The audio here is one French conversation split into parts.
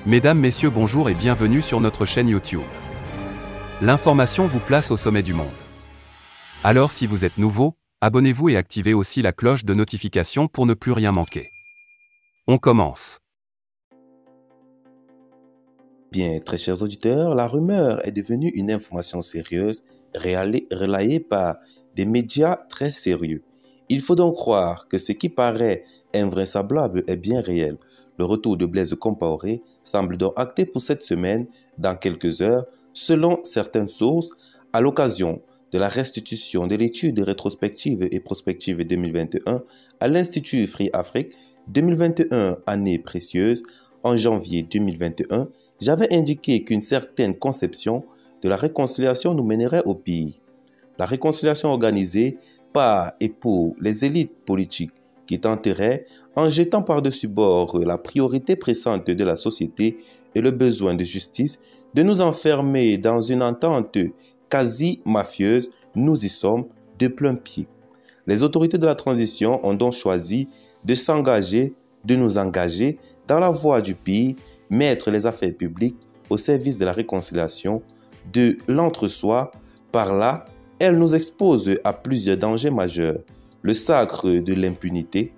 Mesdames, Messieurs, bonjour et bienvenue sur notre chaîne YouTube. L'information vous place au sommet du monde. Alors si vous êtes nouveau, abonnez-vous et activez aussi la cloche de notification pour ne plus rien manquer. On commence. Bien, très chers auditeurs, la rumeur est devenue une information sérieuse relayée par des médias très sérieux. Il faut donc croire que ce qui paraît invraisemblable est bien réel. Le retour de Blaise Compaoré semble donc acté pour cette semaine, dans quelques heures, selon certaines sources, à l'occasion de la restitution de l'étude rétrospective et prospective 2021 à l'Institut Free Afrique 2021, année précieuse. En janvier 2021, j'avais indiqué qu'une certaine conception de la réconciliation nous mènerait au pays. La réconciliation organisée par et pour les élites politiques qui tenteraient, en jetant par-dessus bord la priorité pressante de la société et le besoin de justice, de nous enfermer dans une entente quasi mafieuse. Nous y sommes de plein pied. Les autorités de la transition ont donc choisi de nous engager dans la voie du pays, mettre les affaires publiques au service de la réconciliation, de l'entre-soi. Par là, elle nous expose à plusieurs dangers majeurs. Le sacre de l'impunité.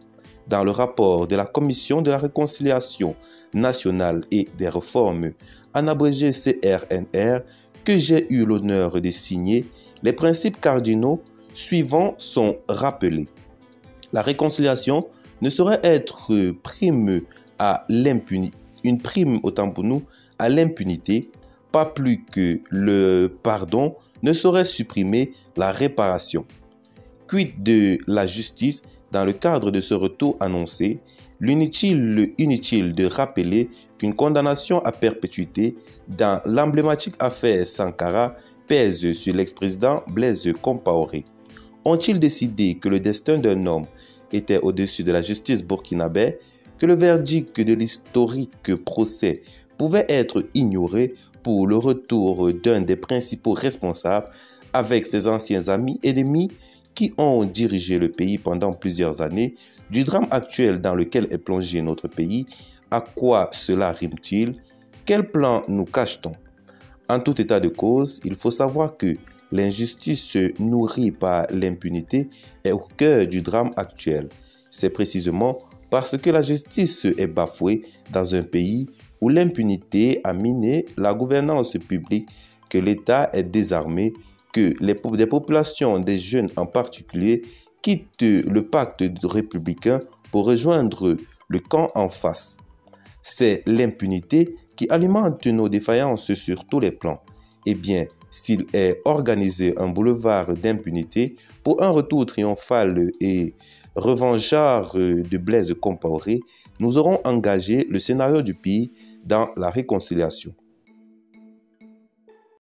Dans le rapport de la Commission de la réconciliation nationale et des réformes, en abrégé CRNR, que j'ai eu l'honneur de signer, les principes cardinaux suivants sont rappelés. La réconciliation ne saurait être une prime autant pour nous à l'impunité, pas plus que le pardon ne saurait supprimer la réparation. Quid de la justice dans le cadre de ce retour annoncé? Inutile de rappeler qu'une condamnation à perpétuité dans l'emblématique affaire Sankara pèse sur l'ex-président Blaise Compaoré. Ont-ils décidé que le destin d'un homme était au-dessus de la justice burkinabé, que le verdict de l'historique procès pouvait être ignoré pour le retour d'un des principaux responsables avec ses anciens amis et ennemis qui ont dirigé le pays pendant plusieurs années, du drame actuel dans lequel est plongé notre pays? À quoi cela rime-t-il? Quel plan nous cache-t-on? En tout état de cause, il faut savoir que l'injustice nourrie par l'impunité est au cœur du drame actuel. C'est précisément parce que la justice est bafouée dans un pays où l'impunité a miné la gouvernance publique, que l'État est désarmé, que des populations, des jeunes en particulier, quittent le pacte républicain pour rejoindre le camp en face. C'est l'impunité qui alimente nos défaillances sur tous les plans. Eh bien, s'il est organisé un boulevard d'impunité pour un retour triomphal et revanchard de Blaise Compaoré, nous aurons engagé le scénario du pays dans la réconciliation.